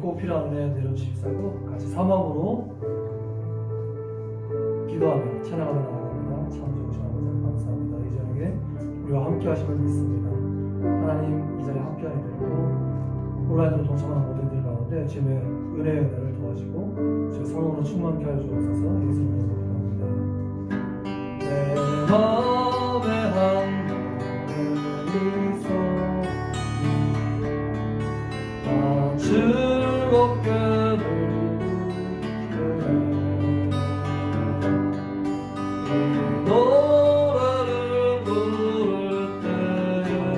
꼭 필요한 은혜 내려주시고 같이 사막으로 기도하며 찬양하며 나아갑니다. 참 좋으신 아버지 감사합니다. 이 저녁에 우리와 함께 하심을 믿습니다. 하나님 이 자리에 함께 하게 되고 온라인으로 동참하는 모든 이들 가운데 주님의 은혜의 은혜를 도와주고 주의 성령으로 충만케 하여 주옵소서. 예수님의 이름으로 기도합니다. 내 마음에 한 다 즐겁게 노래를 부를 때에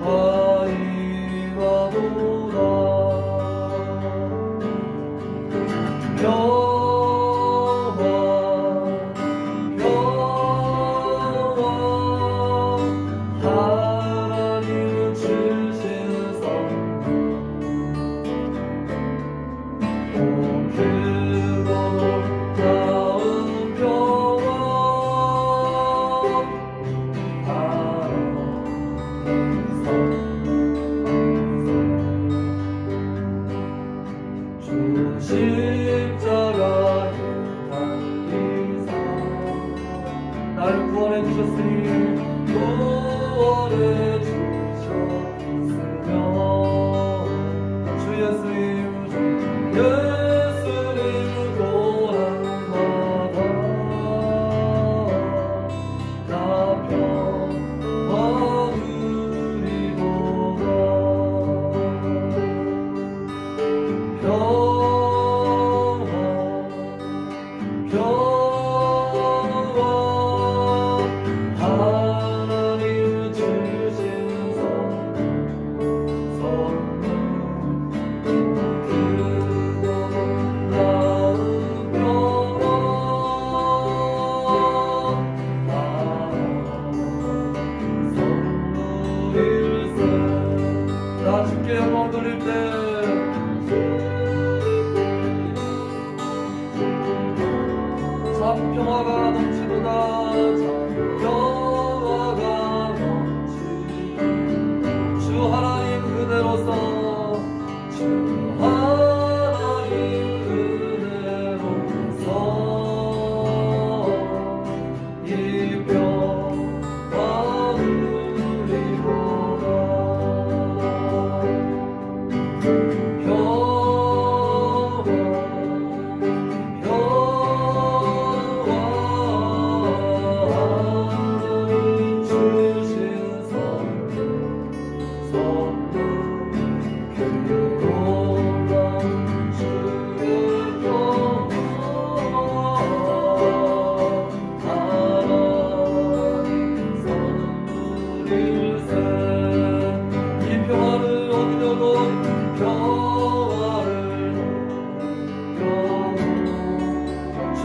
평화이 와도다 십자가에 달리사 나를 구원해 주셨으니 구원해 주셨으며 주 예수님 주 예수님 고난마다 나 평화 누리도다 하나님 주신 선물 그거 나은 선물일세 나 주께 영광 돌릴 때 참 평화가 넘치도다 참 평화가 넘치 주 하나님 그대로서 주 하나님 그대로서 이 평화 누리도다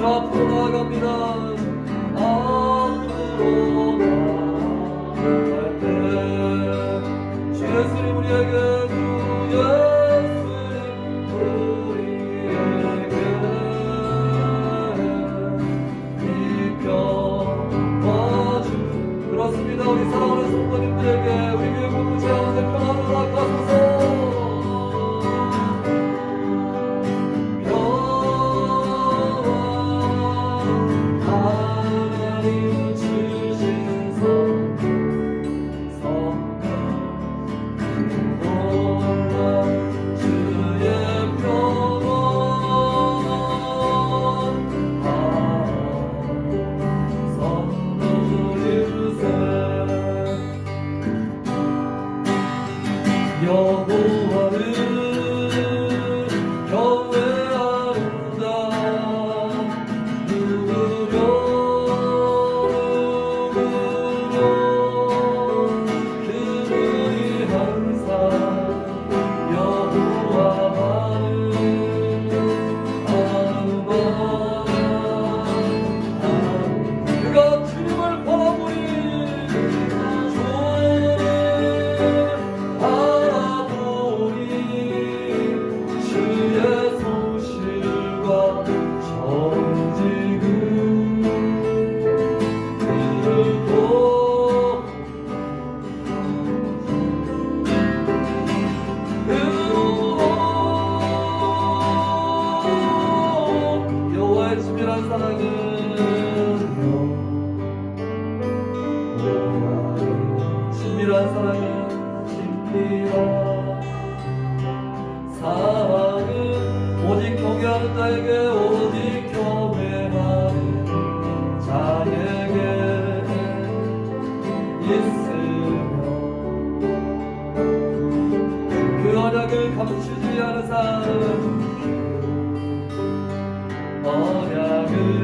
앞으로 나아갑니다. 앞으로 나아갈 때 주 예수님 우리에게 주 예수님 우리에게 이 평화 주 그렇습니다. 우리 사랑하는 성도님들에게 우리 교회 공동체 가운데 평화를 허락하소서. 주님을 바라보니 주님을 바라보니 위한 사랑은 진리라. 사랑은 오직 경외하는 자에게, 오직 경외하는 자에게 있으며 그 언약을 감추지 않은 사람은 그 언약을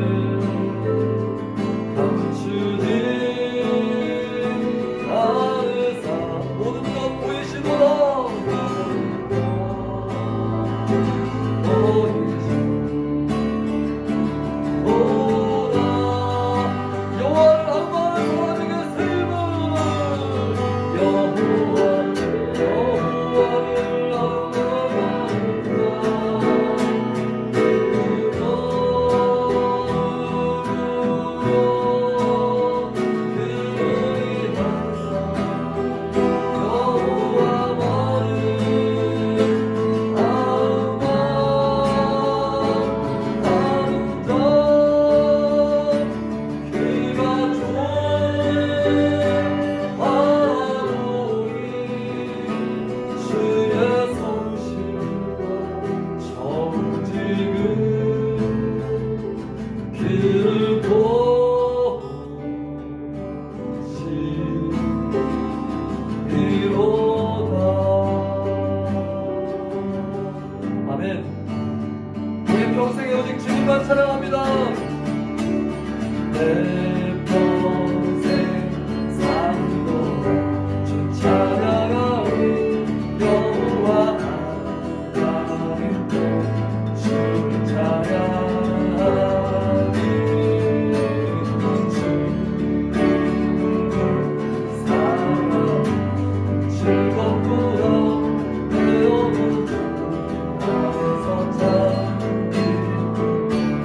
우리 평생에 오직 주님만 찬양합니다. 내 평생 삶도 주 찬양하리. 여호와 하나님 주를 찬양하리. 주를 사랑 즐겁구나. 내 영혼 주님께서 찬양하리.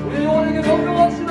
우리 영혼에게 명령합시다.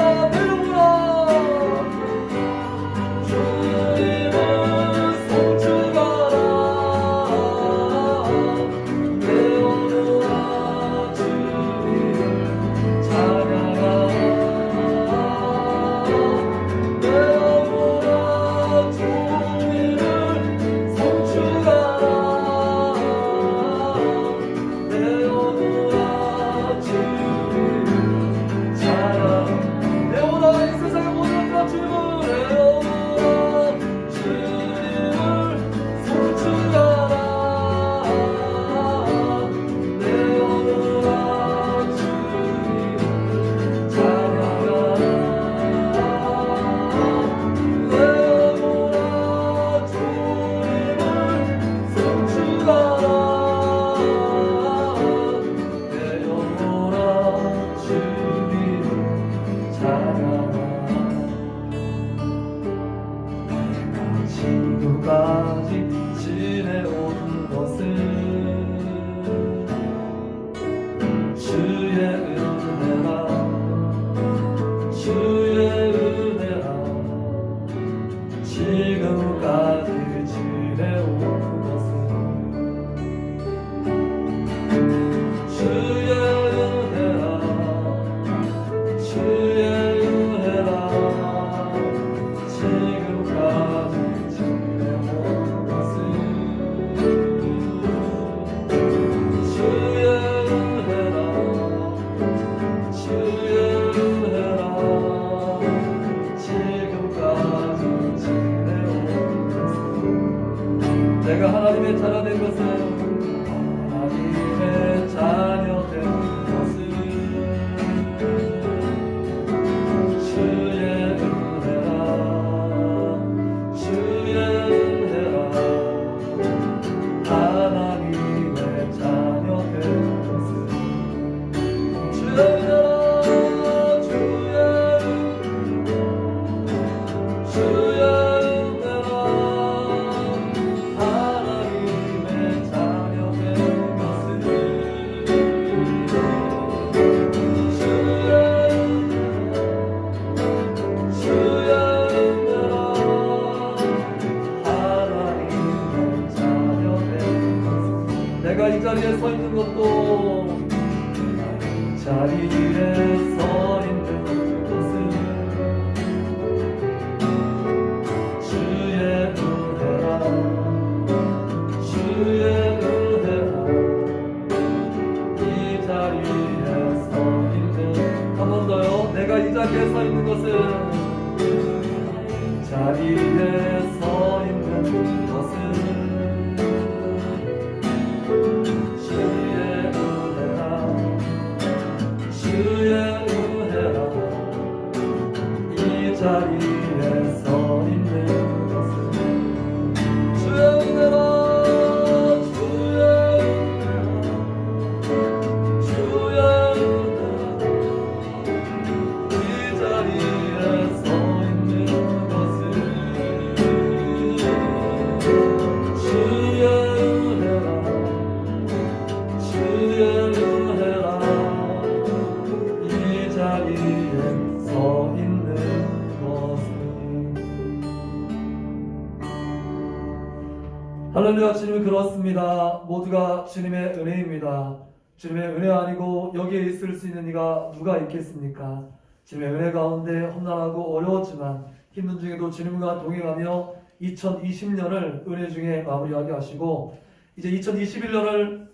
지금까지 지내온 것은 주의 은혜라. 주의 은혜라. 지금까지 지내온 것은 주의 은혜라. 주의 은혜라. 지금까지 내가 하나님의 자녀 된 것은, 하나님의 자녀 된 것은 주의 은혜라. 주의 은혜라. 하나님의 자녀 된 것은 주의 은혜라. 내가 이 자리에 서 있는 것도, 이 자리에 서 있는 것은 주의 은혜라. 할렐루야. 주님 그렇습니다. 모두가 주님의 은혜입니다. 주님의 은혜 아니고 여기에 있을 수 있는 이가 누가 있겠습니까? 주님의 은혜 가운데 험난하고 어려웠지만 힘든 중에도 주님과 동행하며 2020년을 은혜 중에 마무리하게 하시고 이제 2021년을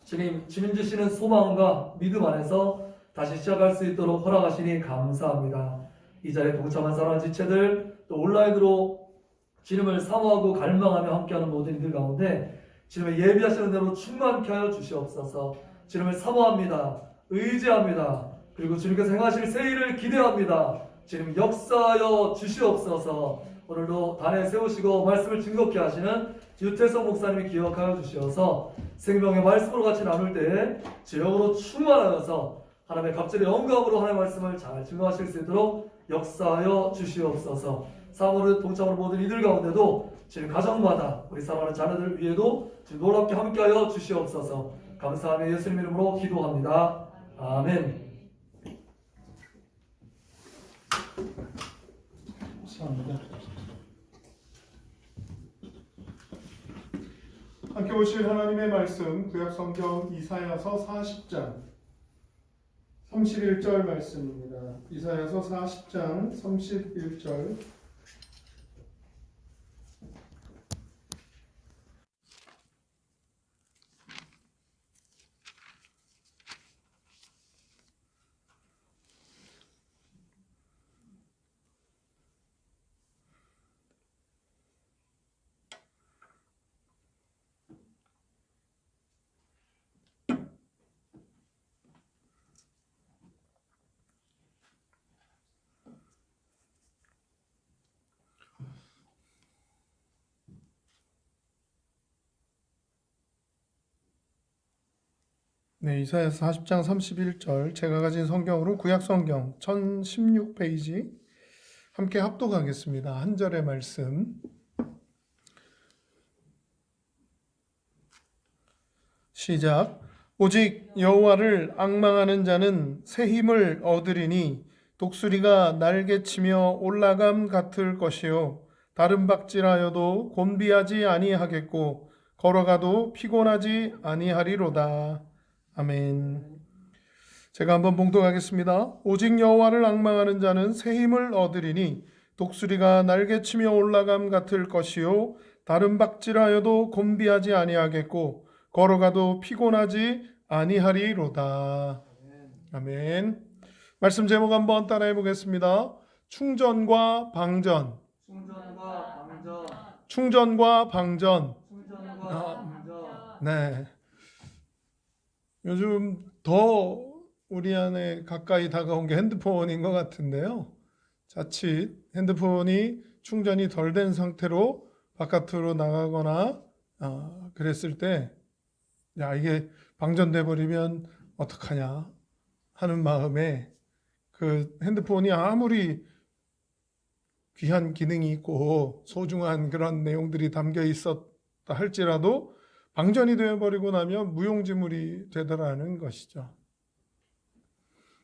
주님 주시는 소망과 믿음 안에서 다시 시작할 수 있도록 허락하시니 감사합니다. 이 자리에 동참한 사랑하는 지체들 또 온라인으로 주님을 사모하고 갈망하며 함께하는 모든 이들 가운데 주님의 예비하시는 대로 충만케 하여 주시옵소서. 주님을 사모합니다. 의지합니다. 그리고 주님께서 행하실 새 일을 기대합니다. 주님 역사하여 주시옵소서. 오늘도 단에 세우시고 말씀을 즐겁게 하시는 유태성 목사님이 기억하여 주시어서 생명의 말씀으로 같이 나눌 때에 제형으로 충만하여서 하나님의 갑절의 영감으로 하나님의 말씀을 잘 증거하실 수 있도록 역사하여 주시옵소서. 사모를 동참하는 모든 이들 가운데도 지금 가정마다 우리 사랑하는 자녀들 위에도 지금 놀랍게 함께하여 주시옵소서. 감사하며 예수님 이름으로 기도합니다. 아멘. 감사합니다. 함께 보실 하나님의 말씀 구약성경 이사야서 40장 31절 말씀입니다. 이사야서 40장 31절. 네, 이사야서 40장 31절. 제가 가진 성경으로 구약성경 1016페이지 함께 합독하겠습니다. 한 절의 말씀. 시작. 오직 여호와를 앙망하는 자는 새 힘을 얻으리니 독수리가 날개치며 올라감 같을 것이요 다른 박질하여도 곤비하지 아니하겠고 걸어가도 피곤하지 아니하리로다. 아멘. 제가 한번 봉독하겠습니다. 오직 여호와를 앙망하는 자는 새 힘을 얻으리니 독수리가 날개치며 올라감 같을 것이요 다른 박질하여도 곤비하지 아니하겠고 걸어가도 피곤하지 아니하리로다. 아멘. 말씀 제목 한번 따라해 보겠습니다. 충전과 방전. 충전과 방전. 충전과 방전. 충전과 방전. 네. 요즘 더 우리 안에 가까이 다가온 게 핸드폰인 것 같은데요. 자칫 핸드폰이 충전이 덜 된 상태로 바깥으로 나가거나 그랬을 때 야, 이게 방전돼 버리면 어떡하냐 하는 마음에 그 핸드폰이 아무리 귀한 기능이 있고 소중한 그런 내용들이 담겨 있었다 할지라도 방전이 되어버리고 나면 무용지물이 되더라는 것이죠.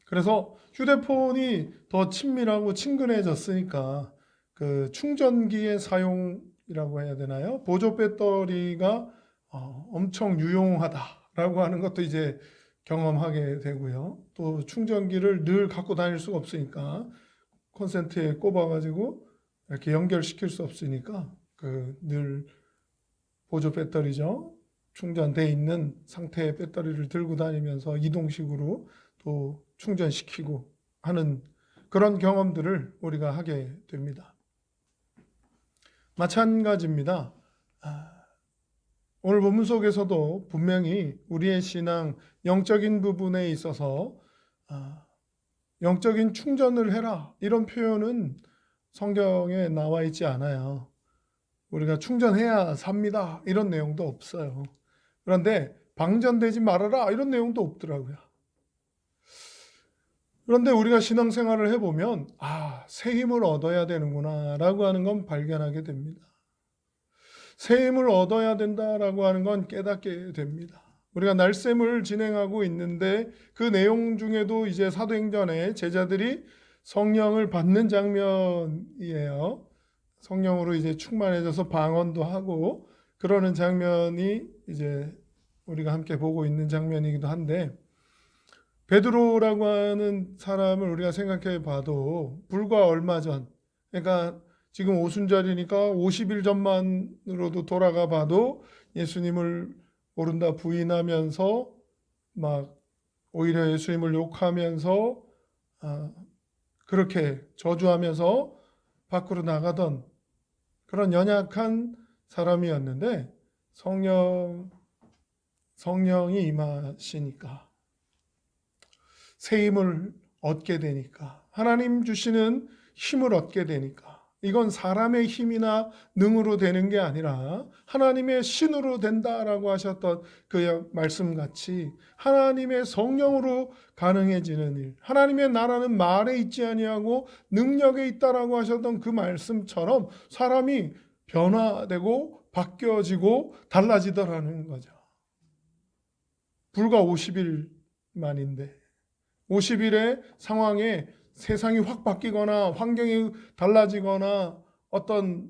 그래서 휴대폰이 더 친밀하고 친근해졌으니까 그 충전기의 사용이라고 해야 되나요? 보조 배터리가 엄청 유용하다라고 하는 것도 이제 경험하게 되고요. 또 충전기를 늘 갖고 다닐 수가 없으니까 콘센트에 꼽아가지고 이렇게 연결시킬 수 없으니까 그 늘 보조 배터리죠. 충전돼 있는 상태의 배터리를 들고 다니면서 이동식으로 또 충전시키고 하는 그런 경험들을 우리가 하게 됩니다. 마찬가지입니다. 오늘 본문 속에서도 분명히 우리의 신앙 영적인 부분에 있어서 영적인 충전을 해라 이런 표현은 성경에 나와 있지 않아요. 우리가 충전해야 삽니다 이런 내용도 없어요. 그런데 방전되지 말아라 이런 내용도 없더라고요. 그런데 우리가 신앙생활을 해보면 새 힘을 얻어야 되는구나 라고 하는 건 발견하게 됩니다. 새 힘을 얻어야 된다라고 하는 건 깨닫게 됩니다. 우리가 날샘을 진행하고 있는데 그 내용 중에도 이제 사도행전에 제자들이 성령을 받는 장면이에요. 성령으로 이제 충만해져서 방언도 하고 그러는 장면이 이제 우리가 함께 보고 있는 장면이기도 한데, 베드로라고 하는 사람을 우리가 생각해 봐도 불과 얼마 전, 그러니까 지금 오순절이니까 50일 전만으로도 돌아가 봐도 예수님을 모른다 부인하면서 막 오히려 예수님을 욕하면서 그렇게 저주하면서 밖으로 나가던 그런 연약한 사람이었는데, 성령이 임하시니까, 새 힘을 얻게 되니까, 하나님 주시는 힘을 얻게 되니까, 이건 사람의 힘이나 능으로 되는 게 아니라 하나님의 신으로 된다라고 하셨던 그 말씀같이 하나님의 성령으로 가능해지는 일, 하나님의 나라는 말에 있지 아니하고 능력에 있다라고 하셨던 그 말씀처럼 사람이 변화되고 바뀌어지고 달라지더라는 거죠. 불과 50일 만인데 50일의 상황에 세상이 확 바뀌거나 환경이 달라지거나 어떤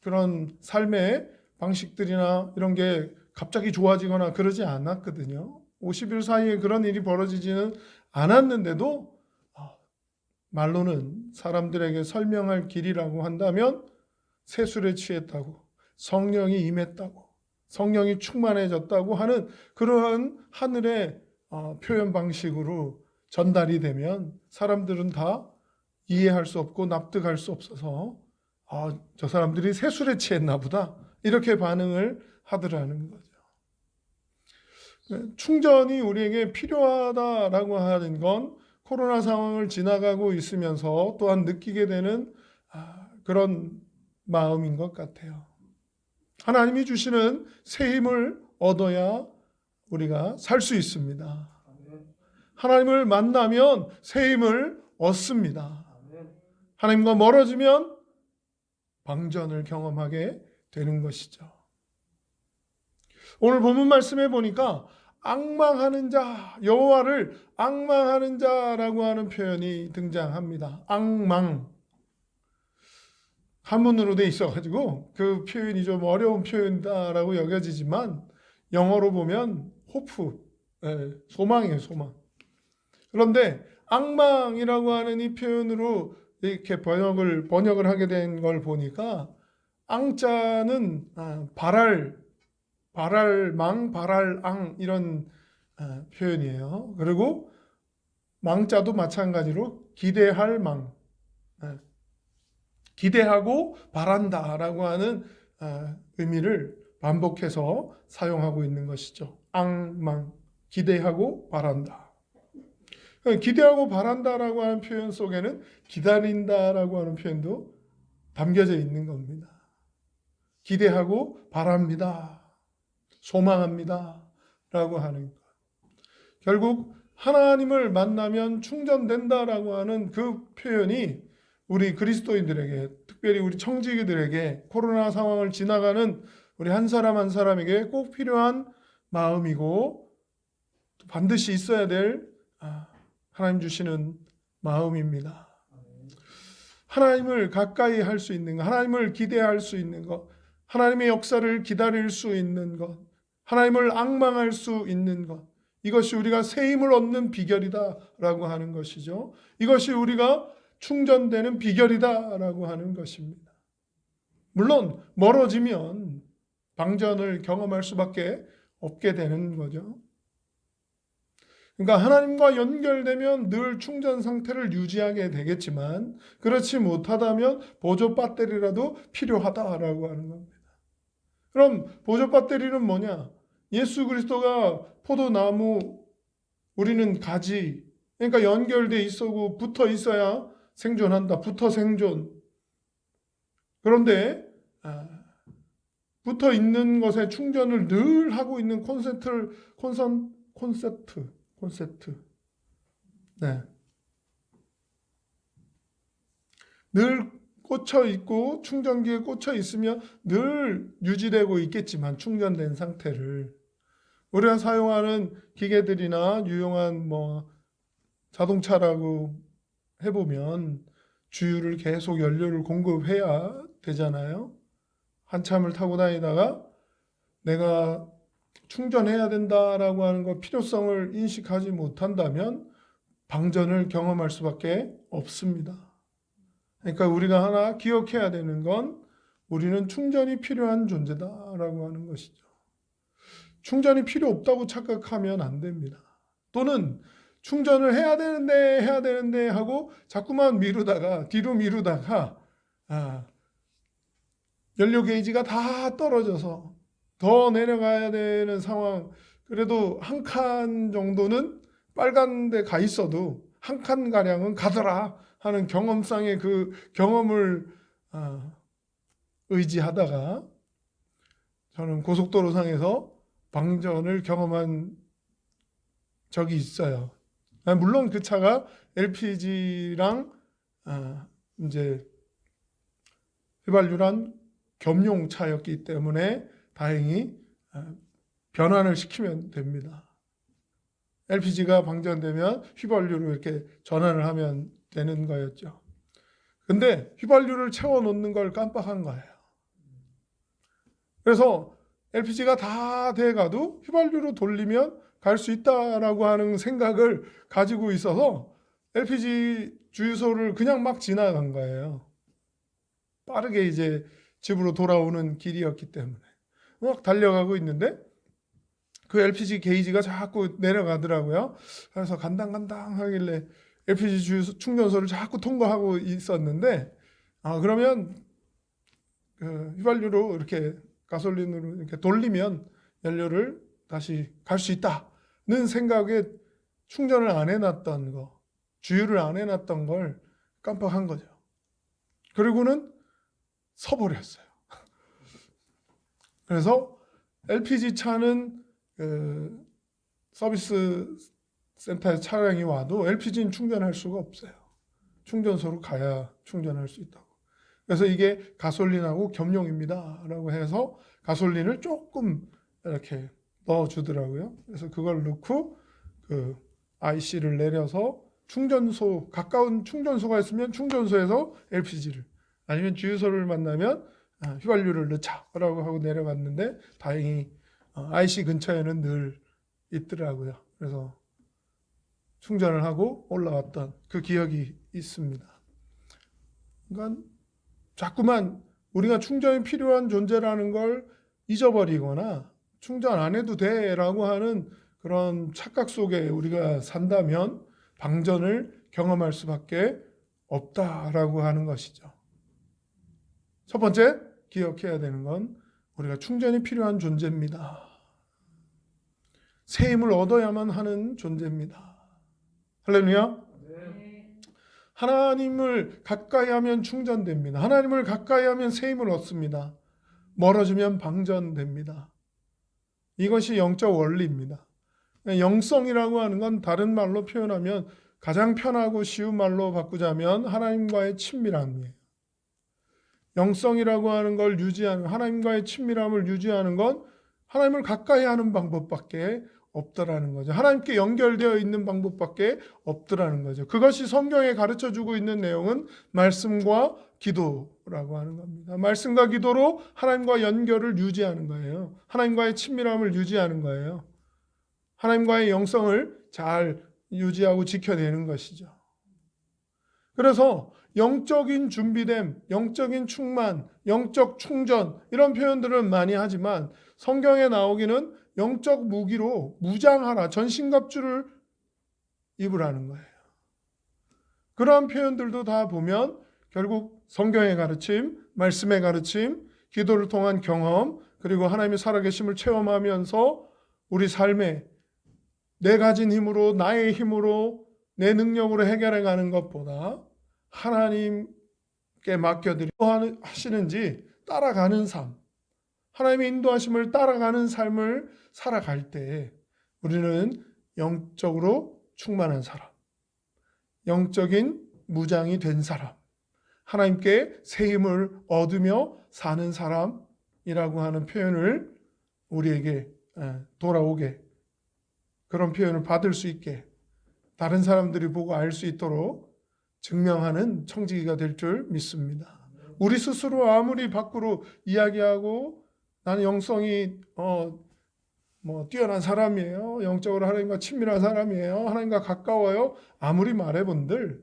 그런 삶의 방식들이나 이런 게 갑자기 좋아지거나 그러지 않았거든요. 50일 사이에 그런 일이 벌어지지는 않았는데도 말로는 사람들에게 설명할 길이라고 한다면 세술에 취했다고, 성령이 임했다고, 성령이 충만해졌다고 하는 그러한 하늘의 표현 방식으로 전달이 되면 사람들은 다 이해할 수 없고 납득할 수 없어서 저 사람들이 세술에 취했나 보다 이렇게 반응을 하더라는 거죠. 충전이 우리에게 필요하다라고 하는 건 코로나 상황을 지나가고 있으면서 또한 느끼게 되는 그런 마음인 것 같아요. 하나님이 주시는 새 힘을 얻어야 우리가 살 수 있습니다. 하나님을 만나면 새 힘을 얻습니다. 하나님과 멀어지면 방전을 경험하게 되는 것이죠. 오늘 본문 말씀에 보니까 앙망하는 자, 여호와를 앙망하는 자라고 하는 표현이 등장합니다. 앙망. 한문으로 돼 있어가지고 그 표현이 좀 어려운 표현이다라고 여겨지지만 영어로 보면 호프, 소망이에요, 소망. 그런데 앙망이라고 하는 이 표현으로 이렇게 번역을 하게 된 걸 보니까 앙자는 바랄망, 바랄앙 이런 표현이에요. 그리고 망자도 마찬가지로 기대할 망, 기대하고 바란다라고 하는 의미를 반복해서 사용하고 있는 것이죠. 앙망, 기대하고 바란다. 기대하고 바란다라고 하는 표현 속에는 기다린다라고 하는 표현도 담겨져 있는 겁니다. 기대하고 바랍니다. 소망합니다. 라고 하는 것. 결국 하나님을 만나면 충전된다라고 하는 그 표현이 우리 그리스도인들에게, 특별히 우리 청지기들에게, 코로나 상황을 지나가는 우리 한 사람 한 사람에게 꼭 필요한 마음이고 반드시 있어야 될 하나님 주시는 마음입니다. 하나님을 가까이 할 수 있는 것, 하나님을 기대할 수 있는 것, 하나님의 역사를 기다릴 수 있는 것, 하나님을 앙망할 수 있는 것, 이것이 우리가 새 힘을 얻는 비결이다라고 하는 것이죠. 이것이 우리가 충전되는 비결이다라고 하는 것입니다. 물론 멀어지면 방전을 경험할 수밖에 없게 되는 거죠. 그러니까 하나님과 연결되면 늘 충전 상태를 유지하게 되겠지만 그렇지 못하다면 보조 배터리라도 필요하다라고 하는 겁니다. 그럼 보조 배터리는 뭐냐? 예수 그리스도가 포도나무, 우리는 가지, 그러니까 연결돼 있고 붙어 있어야 생존한다. 붙어 생존. 그런데 붙어 있는 것에 충전을 늘 하고 있는 콘센트. 네. 늘 꽂혀 있고 충전기에 꽂혀 있으면 늘 유지되고 있겠지만 충전된 상태를 우리가 사용하는 기계들이나 유용한 자동차라고 해보면 주유를 계속 연료를 공급해야 되잖아요. 한참을 타고 다니다가 내가 충전해야 된다라고 하는 것 필요성을 인식하지 못한다면 방전을 경험할 수밖에 없습니다. 그러니까 우리가 하나 기억해야 되는 건 우리는 충전이 필요한 존재다라고 하는 것이죠. 충전이 필요 없다고 착각하면 안 됩니다. 또는 충전을 해야 되는데 하고 자꾸만 미루다가 뒤로 미루다가 연료 게이지가 다 떨어져서 더 내려가야 되는 상황, 그래도 한 칸 정도는 빨간 데 가 있어도 한 칸 가량은 가더라 하는 경험상의 그 경험을 의지하다가 저는 고속도로상에서 방전을 경험한 적이 있어요. 물론 그 차가 LPG랑 이제 휘발유란 겸용 차였기 때문에 다행히 변환을 시키면 됩니다. LPG가 방전되면 휘발유로 이렇게 전환을 하면 되는 거였죠. 근데 휘발유를 채워 놓는 걸 깜빡한 거예요. 그래서 LPG가 다 돼가도 휘발유로 돌리면 갈 수 있다라고 하는 생각을 가지고 있어서 LPG 주유소를 그냥 막 지나간 거예요. 빠르게 이제 집으로 돌아오는 길이었기 때문에 막 달려가고 있는데 그 LPG 게이지가 자꾸 내려가더라고요. 그래서 간당간당 하길래 LPG 주유소 충전소를 자꾸 통과하고 있었는데 그러면 그 휘발유로 이렇게 가솔린으로 이렇게 돌리면 연료를 다시 갈 수 있다는 생각에 충전을 안 해놨던 거, 주유를 안 해놨던 걸 깜빡한 거죠. 그리고는 서버렸어요. 그래서 LPG 차는 서비스 센터에 차량이 와도 LPG는 충전할 수가 없어요. 충전소로 가야 충전할 수 있다고. 그래서 이게 가솔린하고 겸용입니다 라고 해서 가솔린을 조금 이렇게 넣어주더라고요. 그래서 그걸 넣고 그 IC를 내려서 충전소, 가까운 충전소가 있으면 충전소에서 LPG를, 아니면 주유소를 만나면 휘발유를 넣자라고 하고 내려갔는데 다행히 IC 근처에는 늘 있더라고요. 그래서 충전을 하고 올라왔던 그 기억이 있습니다. 그러니까 자꾸만 우리가 충전이 필요한 존재라는 걸 잊어버리거나 충전 안 해도 돼라고 하는 그런 착각 속에 우리가 산다면 방전을 경험할 수밖에 없다라고 하는 것이죠. 첫 번째 기억해야 되는 건 우리가 충전이 필요한 존재입니다. 새 힘을 얻어야만 하는 존재입니다. 할렐루야. 하나님을 가까이 하면 충전됩니다. 하나님을 가까이 하면 새 힘을 얻습니다. 멀어지면 방전됩니다. 이것이 영적 원리입니다. 영성이라고 하는 건 다른 말로 표현하면 가장 편하고 쉬운 말로 바꾸자면 하나님과의 친밀함이에요. 영성이라고 하는 걸 유지하는, 하나님과의 친밀함을 유지하는 건 하나님을 가까이 하는 방법밖에 없더라는 거죠. 하나님께 연결되어 있는 방법밖에 없더라는 거죠. 그것이 성경에 가르쳐주고 있는 내용은 말씀과 기도라고 하는 겁니다. 말씀과 기도로 하나님과 연결을 유지하는 거예요. 하나님과의 친밀함을 유지하는 거예요. 하나님과의 영성을 잘 유지하고 지켜내는 것이죠. 그래서 영적인 준비됨, 영적인 충만, 영적 충전 이런 표현들은 많이 하지만 성경에 나오기는 영적 무기로 무장하라, 전신갑주를 입으라는 거예요. 그러한 표현들도 다 보면 결국 성경의 가르침, 말씀의 가르침, 기도를 통한 경험, 그리고 하나님의 살아계심을 체험하면서 우리 삶에 내 가진 힘으로, 나의 힘으로, 내 능력으로 해결해 가는 것보다 하나님께 맡겨드리고 하시는지 따라가는 삶, 하나님의 인도하심을 따라가는 삶을 살아갈 때 우리는 영적으로 충만한 사람, 영적인 무장이 된 사람, 하나님께 새 힘을 얻으며 사는 사람이라고 하는 표현을 우리에게 돌아오게, 그런 표현을 받을 수 있게, 다른 사람들이 보고 알 수 있도록 증명하는 청지기가 될 줄 믿습니다. 우리 스스로 아무리 밖으로 이야기하고 나는 영성이 뛰어난 사람이에요. 영적으로 하나님과 친밀한 사람이에요. 하나님과 가까워요. 아무리 말해본들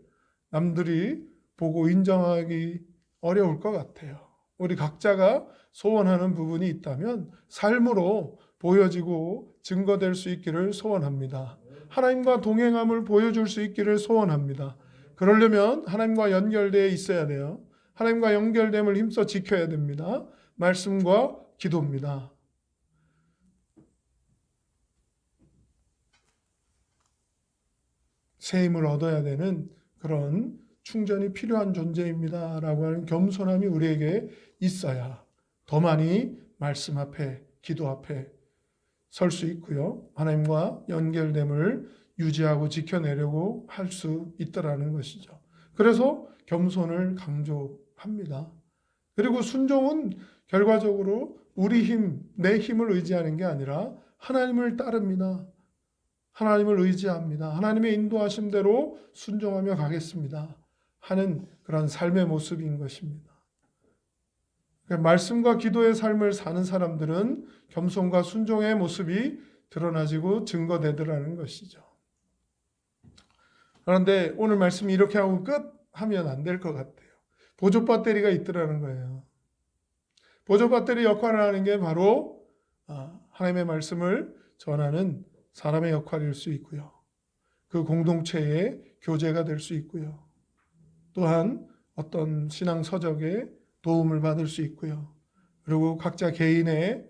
남들이 보고 인정하기 어려울 것 같아요. 우리 각자가 소원하는 부분이 있다면 삶으로 보여지고 증거될 수 있기를 소원합니다. 하나님과 동행함을 보여줄 수 있기를 소원합니다. 그러려면 하나님과 연결되어 있어야 돼요. 하나님과 연결됨을 힘써 지켜야 됩니다. 말씀과 기도입니다. 새 힘을 얻어야 되는 그런 충전이 필요한 존재입니다. 라고 하는 겸손함이 우리에게 있어야 더 많이 말씀 앞에, 기도 앞에 설 수 있고요. 하나님과 연결됨을 유지하고 지켜내려고 할 수 있더라는 것이죠. 그래서 겸손을 강조합니다. 그리고 순종은 결과적으로 우리 힘, 내 힘을 의지하는 게 아니라 하나님을 따릅니다. 하나님을 의지합니다. 하나님의 인도하심대로 순종하며 가겠습니다. 하는 그런 삶의 모습인 것입니다. 말씀과 기도의 삶을 사는 사람들은 겸손과 순종의 모습이 드러나지고 증거되더라는 것이죠. 그런데 오늘 말씀 이렇게 하고 끝 하면 안 될 것 같아요. 보조 배터리가 있더라는 거예요. 보조 배터리 역할을 하는 게 바로 하나님의 말씀을 전하는 사람의 역할일 수 있고요. 그 공동체의 교제가 될 수 있고요. 또한 어떤 신앙 서적에 도움을 받을 수 있고요. 그리고 각자 개인의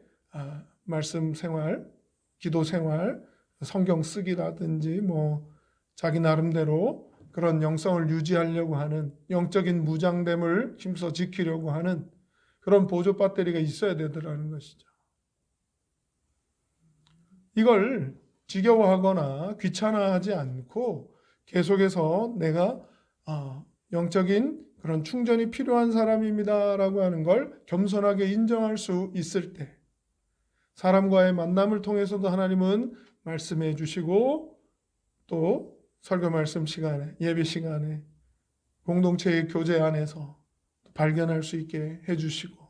말씀 생활, 기도 생활, 성경 쓰기라든지 자기 나름대로 그런 영성을 유지하려고 하는 영적인 무장됨을 힘써 지키려고 하는 그런 보조 배터리가 있어야 되더라는 것이죠. 이걸 지겨워하거나 귀찮아하지 않고 계속해서 내가 영적인 그런 충전이 필요한 사람입니다라고 하는 걸 겸손하게 인정할 수 있을 때 사람과의 만남을 통해서도 하나님은 말씀해 주시고 또 설교 말씀 시간에 예배 시간에 공동체의 교제 안에서 발견할 수 있게 해주시고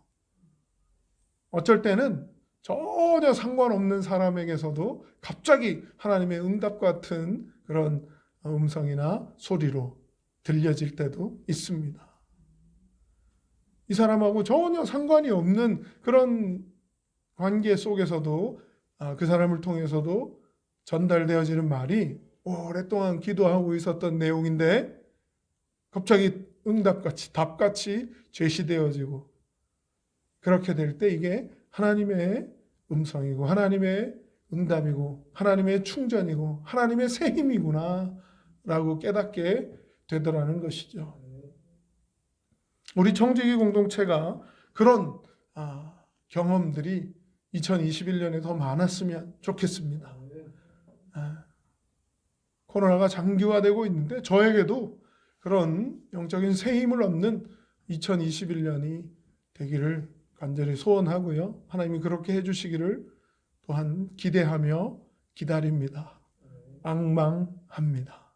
어쩔 때는 전혀 상관없는 사람에게서도 갑자기 하나님의 응답 같은 그런 음성이나 소리로 들려질 때도 있습니다. 이 사람하고 전혀 상관이 없는 그런 관계 속에서도 그 사람을 통해서도 전달되어지는 말이 오랫동안 기도하고 있었던 내용인데 갑자기 응답같이 답같이 제시되어지고 그렇게 될 때 이게 하나님의 음성이고 하나님의 응답이고 하나님의 충전이고 하나님의 새 힘이구나 라고 깨닫게 되더라는 것이죠. 우리 청지기 공동체가 그런 경험들이 2021년에 더 많았으면 좋겠습니다. 코로나가 장기화되고 있는데 저에게도 그런 영적인 새 힘을 얻는 2021년이 되기를 간절히 소원하고요. 하나님이 그렇게 해주시기를 또한 기대하며 기다립니다. 앙망합니다.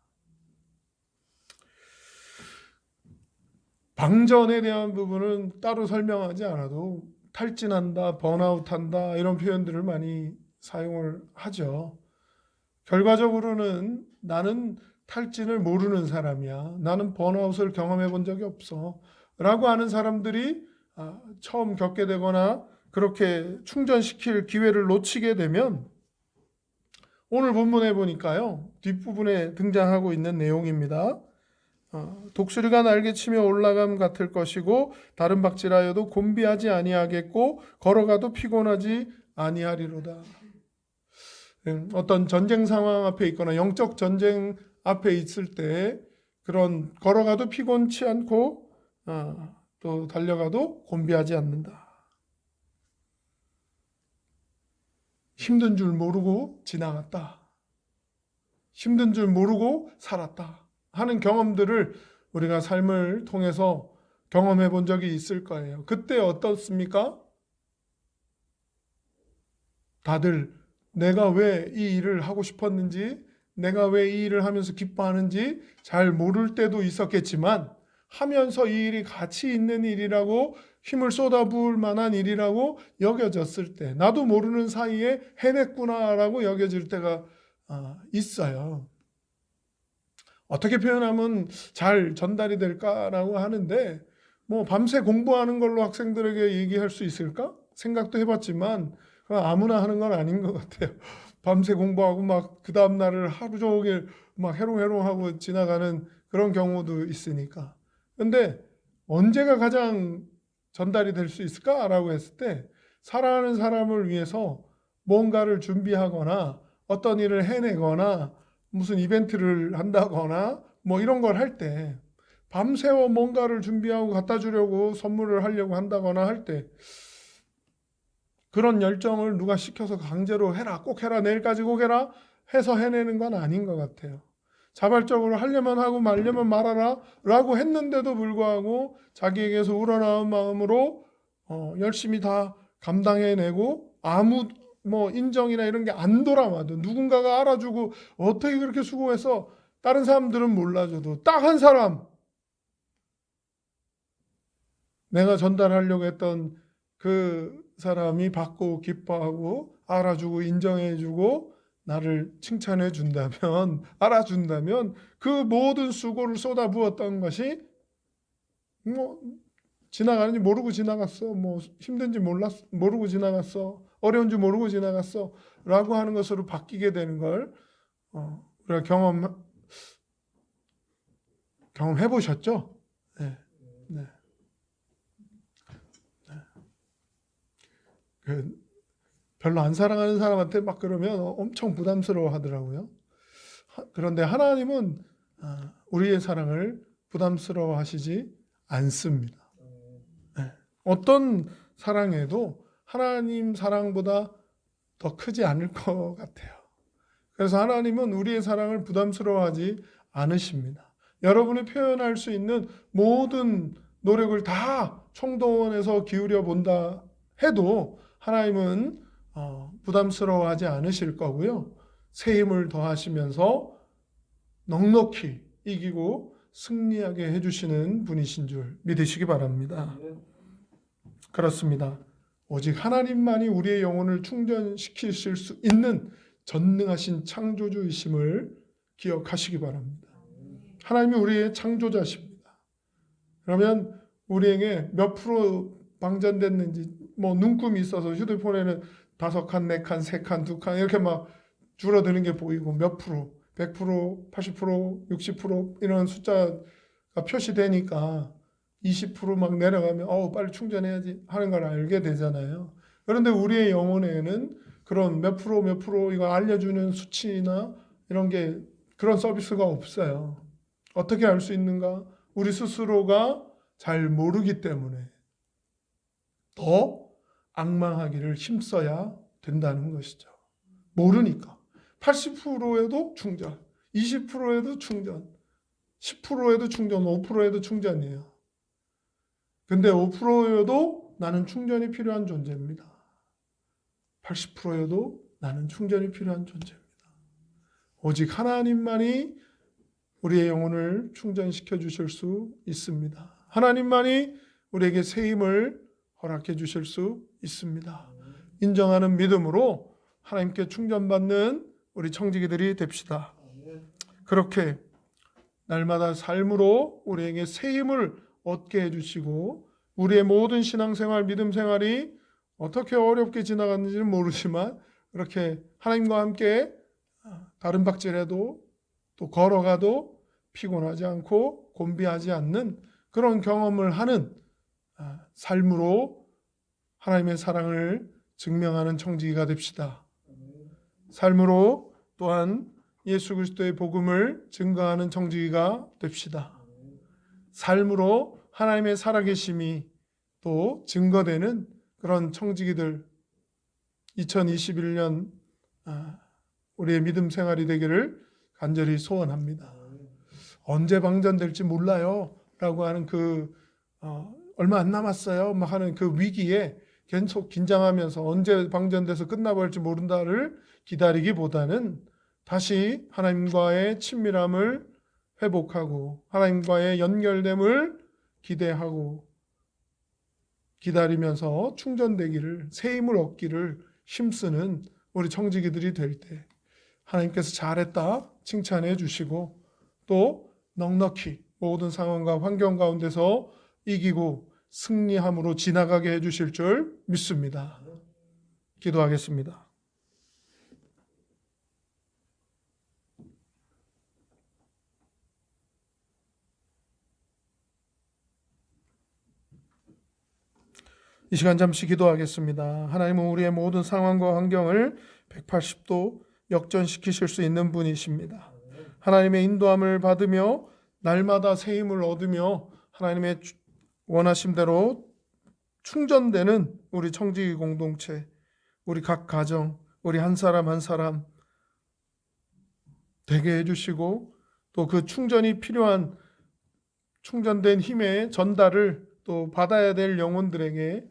방전에 대한 부분은 따로 설명하지 않아도 탈진한다, 번아웃한다 이런 표현들을 많이 사용을 하죠. 결과적으로는 나는 탈진을 모르는 사람이야. 나는 번아웃을 경험해 본 적이 없어. 라고 하는 사람들이 처음 겪게 되거나 그렇게 충전시킬 기회를 놓치게 되면 오늘 본문에 보니까요. 뒷부분에 등장하고 있는 내용입니다. 독수리가 날개치며 올라감 같을 것이고 다른 박질하여도 곤비하지 아니하겠고 걸어가도 피곤하지 아니하리로다. 어떤 전쟁 상황 앞에 있거나 영적 전쟁 앞에 있을 때 그런 걸어가도 피곤치 않고 또 달려가도 곤비하지 않는다. 힘든 줄 모르고 지나갔다. 힘든 줄 모르고 살았다. 하는 경험들을 우리가 삶을 통해서 경험해 본 적이 있을 거예요. 그때 어떻습니까? 다들 내가 왜 이 일을 하고 싶었는지, 내가 왜 이 일을 하면서 기뻐하는지 잘 모를 때도 있었겠지만 하면서 이 일이 가치 있는 일이라고 힘을 쏟아부을 만한 일이라고 여겨졌을 때 나도 모르는 사이에 해냈구나라고 여겨질 때가 있어요. 어떻게 표현하면 잘 전달이 될까라고 하는데 뭐 밤새 공부하는 걸로 학생들에게 얘기할 수 있을까? 생각도 해봤지만 아무나 하는 건 아닌 것 같아요. 밤새 공부하고 막 그 다음 날을 하루 종일 막 해롱해롱하고 지나가는 그런 경우도 있으니까. 근데 언제가 가장 전달이 될 수 있을까라고 했을 때 사랑하는 사람을 위해서 뭔가를 준비하거나 어떤 일을 해내거나 무슨 이벤트를 한다거나 뭐 이런 걸 할 때 밤새워 뭔가를 준비하고 갖다 주려고 선물을 하려고 한다거나 할 때 그런 열정을 누가 시켜서 강제로 해라, 꼭 해라, 내일까지 꼭 해라 해서 해내는 건 아닌 것 같아요. 자발적으로 하려면 하고 말려면 말아라 라고 했는데도 불구하고 자기에게서 우러나온 마음으로 열심히 다 감당해내고 아무 뭐 인정이나 이런 게 안 돌아와도 누군가가 알아주고 어떻게 그렇게 수고해서 다른 사람들은 몰라줘도 딱 한 사람 내가 전달하려고 했던 그 사람이 받고 기뻐하고 알아주고 인정해주고 나를 칭찬해 준다면 알아준다면 그 모든 수고를 쏟아부었던 것이 뭐 지나가는지 모르고 지나갔어, 뭐 힘든지 모르고 지나갔어, 어려운지 모르고 지나갔어 라고 하는 것으로 바뀌게 되는 걸 우리가 경험해 보셨죠? 네. 네. 별로 안 사랑하는 사람한테 막 그러면 엄청 부담스러워 하더라고요. 그런데 하나님은 우리의 사랑을 부담스러워 하시지 않습니다. 네. 어떤 사랑에도 하나님 사랑보다 더 크지 않을 것 같아요. 그래서 하나님은 우리의 사랑을 부담스러워하지 않으십니다. 여러분이 표현할 수 있는 모든 노력을 다 총동원해서 기울여 본다 해도 하나님은 부담스러워하지 않으실 거고요. 새 힘을 더하시면서 넉넉히 이기고 승리하게 해주시는 분이신 줄 믿으시기 바랍니다. 그렇습니다. 오직 하나님만이 우리의 영혼을 충전시키실 수 있는 전능하신 창조주이심을 기억하시기 바랍니다. 하나님이 우리의 창조자십니다. 그러면 우리에게 몇 프로 방전됐는지 뭐 눈금이 있어서 휴대폰에는 5칸, 4칸, 3칸, 2칸 이렇게 막 줄어드는 게 보이고 몇 프로, 100%, 80%, 60% 이런 숫자가 표시되니까 20%막 내려가면 빨리 충전해야지 하는 걸 알게 되잖아요. 그런데 우리의 영혼에는 그런 몇 프로 이거 알려주는 수치나 이런 게 그런 서비스가 없어요. 어떻게 알 수 있는가? 우리 스스로가 잘 모르기 때문에 더 앙망하기를 힘써야 된다는 것이죠. 모르니까 80%에도 충전, 20%에도 충전, 10%에도 충전, 5%에도 충전이에요. 근데 5%여도 나는 충전이 필요한 존재입니다. 80%여도 나는 충전이 필요한 존재입니다. 오직 하나님만이 우리의 영혼을 충전시켜 주실 수 있습니다. 하나님만이 우리에게 새 힘을 허락해 주실 수 있습니다. 인정하는 믿음으로 하나님께 충전받는 우리 청지기들이 됩시다. 그렇게 날마다 삶으로 우리에게 새 힘을 얻게 해주시고 우리의 모든 신앙생활, 믿음생활이 어떻게 어렵게 지나갔는지는 모르지만 그렇게 하나님과 함께 다른 박질해도 또 걸어가도 피곤하지 않고 곤비하지 않는 그런 경험을 하는 삶으로 하나님의 사랑을 증명하는 청지기가 됩시다. 삶으로 또한 예수 그리스도의 복음을 증거하는 청지기가 됩시다. 삶으로 하나님의 살아계심이 또 증거되는 그런 청지기들 2021년 우리의 믿음 생활이 되기를 간절히 소원합니다. 언제 방전될지 몰라요 라고 하는 얼마 안 남았어요 막 하는 그 위기에 계속 긴장하면서 언제 방전돼서 끝나버릴지 모른다를 기다리기보다는 다시 하나님과의 친밀함을 회복하고 하나님과의 연결됨을 기대하고 기다리면서 충전되기를, 새 힘을 얻기를 힘쓰는 우리 청지기들이 될 때 하나님께서 잘했다 칭찬해 주시고 또 넉넉히 모든 상황과 환경 가운데서 이기고 승리함으로 지나가게 해주실 줄 믿습니다. 기도하겠습니다. 이 시간 잠시 기도하겠습니다. 하나님은 우리의 모든 상황과 환경을 180도 역전시키실 수 있는 분이십니다. 하나님의 인도함을 받으며 날마다 새 힘을 얻으며 하나님의 원하심대로 충전되는 우리 청지기 공동체, 우리 각 가정, 우리 한 사람 한 사람 되게 해주시고 또 그 충전이 필요한 충전된 힘의 전달을 또 받아야 될 영혼들에게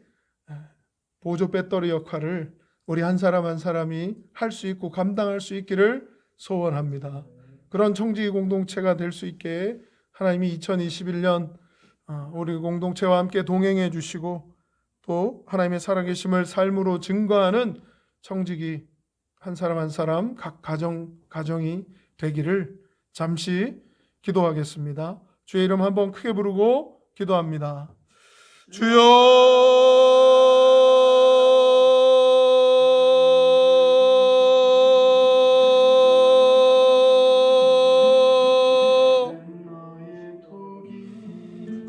보조 배터리 역할을 우리 한 사람 한 사람이 할 수 있고 감당할 수 있기를 소원합니다. 그런 청지기 공동체가 될 수 있게 하나님이 2021년 우리 공동체와 함께 동행해 주시고 또 하나님의 살아계심을 삶으로 증거하는 청지기 한 사람 한 사람 각 가정이 되기를 잠시 기도하겠습니다. 주의 이름 한번 크게 부르고 기도합니다. 주여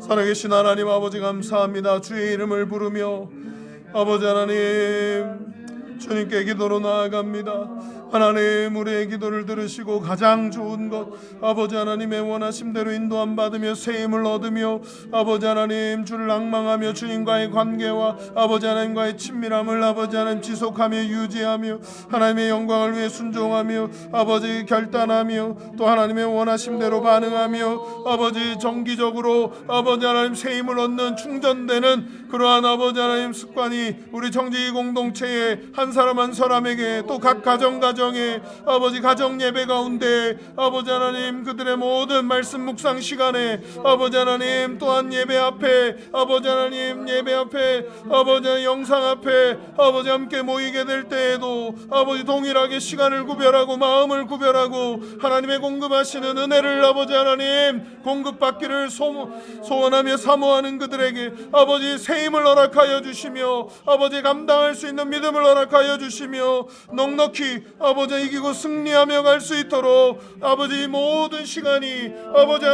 살아계신 하나님 아버지 감사합니다. 주의 이름을 부르며 아버지 하나님 주님께 기도로 나아갑니다. 하나님 우리의 기도를 들으시고 가장 좋은 것 아버지 하나님의 원하심대로 인도함 받으며 새 힘을 얻으며 아버지 하나님 주를 앙망하며 주님과의 관계와 아버지 하나님과의 친밀함을 아버지 하나님 지속하며 유지하며 하나님의 영광을 위해 순종하며 아버지 결단하며 또 하나님의 원하심대로 반응하며 아버지 정기적으로 아버지 하나님 새 힘을 얻는 충전되는 그러한 아버지 하나님 습관이 우리 청지기 공동체의 한 사람 한 사람에게 또 각 가정 아버지 가정 예배 가운데 아버지 하나님 그들의 모든 말씀 묵상 시간에 아버지 하나님 또한 예배 앞에 아버지 하나님 예배 앞에 아버지 하나님 영상 앞에 아버지 함께 모이게 될 때에도 아버지 동일하게 시간을 구별하고 마음을 구별하고 하나님의 공급하시는 은혜를 아버지 하나님 공급받기를 소원하며 사모하는 그들에게 아버지 새 힘을 허락하여 주시며 아버지 감당할 수 있는 믿음을 허락하여 주시며 넉넉히 아버지 이기고 승리하며 갈 수 있도록 아버지 모든 시간이 아버지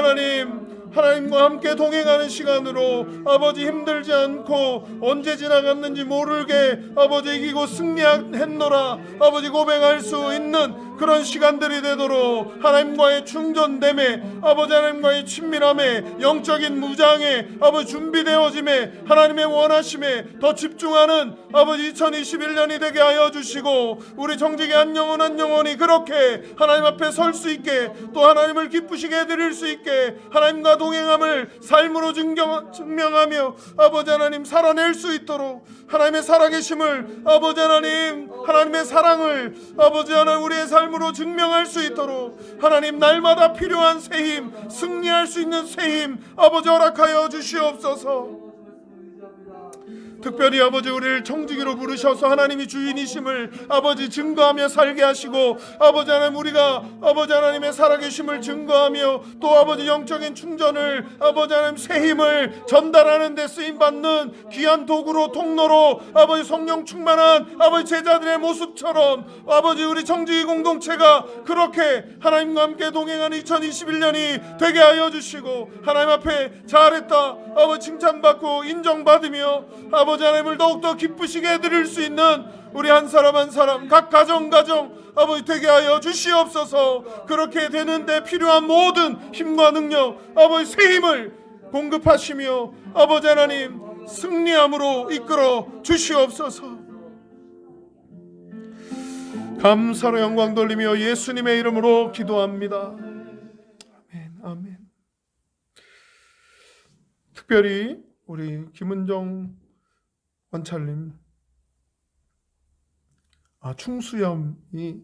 하나님과 함께 동행하는 시간으로 아버지 힘들지 않고 언제 지나갔는지 모르게 아버지 이기고 승리했노라 아버지 고백할 수 있는 그런 시간들이 되도록 하나님과의 충전됨에 아버지 하나님과의 친밀함에 영적인 무장에 아버지 준비되어짐에 하나님의 원하심에 더 집중하는 아버지 2021년이 되게 하여 주시고 우리 정직의 한 영혼이 그렇게 하나님 앞에 설 수 있게 또 하나님을 기쁘시게 해드릴 수 있게 하나님과 동행함을 삶으로 증명하며 아버지 하나님 살아낼 수 있도록 하나님의 살아계심을 아버지 하나님의 사랑을 아버지 하나님 우리의 삶으로 증명할 수 있도록 하나님 날마다 필요한 새힘 승리할 수 있는 새힘 아버지 허락하여 주시옵소서. 특별히 아버지 우리를 청지기로 부르셔서 하나님이 주인이심을 아버지 증거하며 살게 하시고 아버지 하나님 우리가 아버지 하나님의 살아계심을 증거하며 또 아버지 영적인 충전을 아버지 하나님 새 힘을 전달하는 데 쓰임받는 귀한 도구로 통로로 아버지 성령 충만한 아버지 제자들의 모습처럼 아버지 우리 청지기 공동체가 그렇게 하나님과 함께 동행하는 2021년이 되게 하여 주시고 하나님 앞에 잘했다 아버지 칭찬받고 인정받으며 아버지 하나님을 더욱더 기쁘시게 해드릴 수 있는 우리 한 사람 한 사람 각 가정 아버지 되게 하여 주시옵소서. 그렇게 되는데 필요한 모든 힘과 능력 아버지 새 힘을 공급하시며 아버지 하나님 승리함으로 이끌어 주시옵소서. 감사로 영광 돌리며 예수님의 이름으로 기도합니다. 아멘 아멘. 특별히 우리 김은정 원찰님 충수염이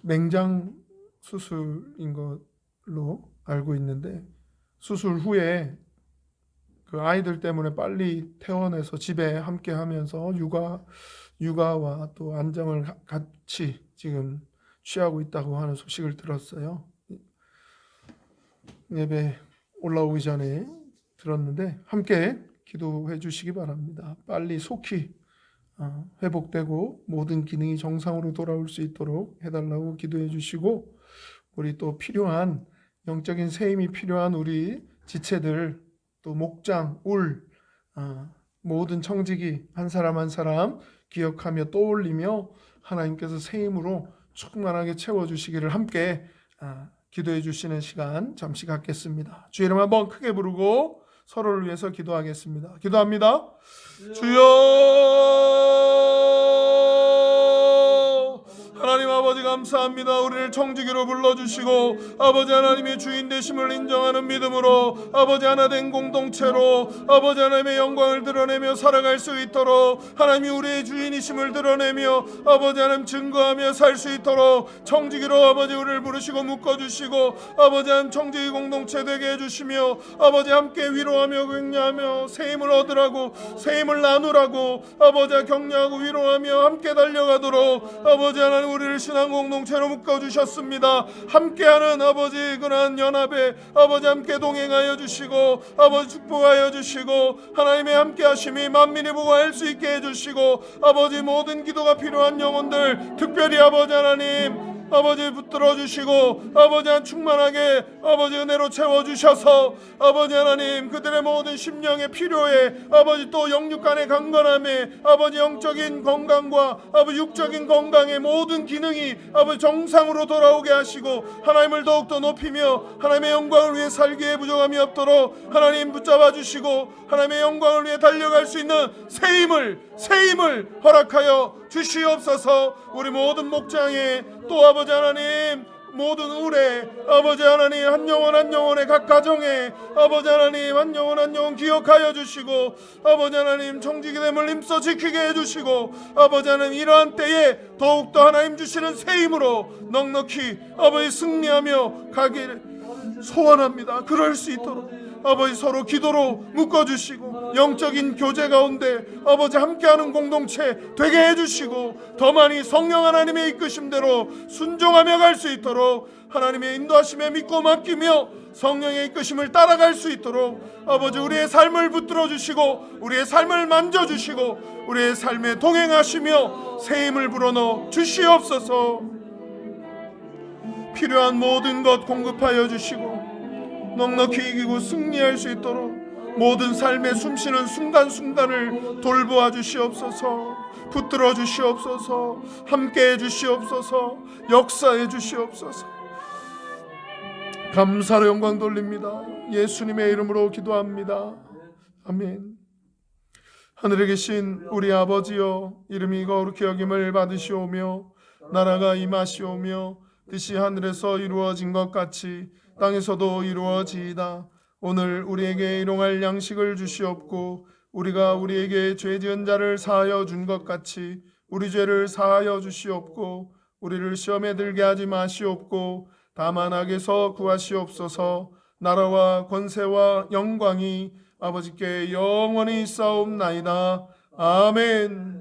맹장 수술인 걸로 알고 있는데 수술 후에 그 아이들 때문에 빨리 퇴원해서 집에 함께 하면서 육아와 또 안정을 같이 지금 취하고 있다고 하는 소식을 들었어요. 예배 올라오기 전에 들었는데 함께 기도해 주시기 바랍니다. 빨리 속히 회복되고 모든 기능이 정상으로 돌아올 수 있도록 해달라고 기도해 주시고, 우리 또 필요한 영적인 세임이 필요한 우리 지체들, 또 목장, 모든 청지기 한 사람 한 사람 기억하며 떠올리며 하나님께서 세임으로 충만하게 채워주시기를 함께 기도해 주시는 시간 잠시 갖겠습니다. 주의 이름 한번 크게 부르고 서로를 위해서 기도하겠습니다. 기도합니다. 주여, 하나님 아버지 감사합니다. 우리를 청지기로 불러주시고 아버지 하나님의 주인 되심을 인정하는 믿음으로 아버지 하나 된 공동체로 아버지 하나님의 영광을 드러내며 살아갈 수 있도록, 하나님이 우리의 주인이심을 드러내며 아버지 하나님 증거하며 살 수 있도록 청지기로 아버지 우리를 부르시고 묶어주시고 아버지 하나님 청지기 공동체 되게 해주시며 아버지 함께 위로하며 격려하며 세임을 얻으라고, 세임을 나누라고 아버지 격려하고 위로하며 함께 달려가도록 아버지 하나님 우리를 신앙 공동체로 묶어주셨습니다. 함께하는 아버지 그러한 연합에 아버지 함께 동행하여 주시고 아버지 축복하여 주시고 하나님의 함께하심이 만민이 보고 알 수 있게 해주시고 아버지 모든 기도가 필요한 영혼들 특별히 아버지 하나님 아버지 붙들어 주시고 아버지 한 충만하게 아버지 은혜로 채워주셔서 아버지 하나님 그들의 모든 심령의 필요에 아버지 또 영육간의 강건함에 아버지 영적인 건강과 아버지 육적인 건강의 모든 기능이 아버지 정상으로 돌아오게 하시고 하나님을 더욱더 높이며 하나님의 영광을 위해 살기에 부족함이 없도록 하나님 붙잡아 주시고 하나님의 영광을 위해 달려갈 수 있는 세임을 허락하여 주시옵소서. 우리 모든 목장에 또 아버지 하나님 모든 의뢰 아버지 하나님 한 영혼 한 영혼의 각 가정에 아버지 하나님 한 영혼 한 영혼 기억하여 주시고 아버지 하나님 청지기됨을 힘써 지키게 해주시고 아버지 하나님 이러한 때에 더욱더 하나님 주시는 세임으로 넉넉히 아버지 승리하며 가기를 소원합니다. 그럴 수 있도록 아버지 서로 기도로 묶어주시고 영적인 교제 가운데 아버지 함께하는 공동체 되게 해주시고 더 많이 성령 하나님의 이끄심대로 순종하며 갈 수 있도록 하나님의 인도하심에 믿고 맡기며 성령의 이끄심을 따라갈 수 있도록 아버지 우리의 삶을 붙들어 주시고 우리의 삶을 만져주시고 우리의 삶에 동행하시며 세임을 불어넣어 주시옵소서. 필요한 모든 것 공급하여 주시고 넉넉히 이기고 승리할 수 있도록 모든 삶에 숨쉬는 순간순간을 돌보아 주시옵소서. 붙들어 주시옵소서. 함께해 주시옵소서. 역사해 주시옵소서. 감사로 영광 돌립니다. 예수님의 이름으로 기도합니다. 아멘. 하늘에 계신 우리 아버지여, 이름이 거룩히 여김을 받으시오며 나라가 임하시오며 뜻이 하늘에서 이루어진 것 같이 땅에서도 이루어지이다. 오늘 우리에게 일용할 양식을 주시옵고 우리가 우리에게 죄 지은 자를 사하여 준 것 같이 우리 죄를 사하여 주시옵고 우리를 시험에 들게 하지 마시옵고 다만 악에서 구하시옵소서. 나라와 권세와 영광이 아버지께 영원히 있사옵나이다. 아멘.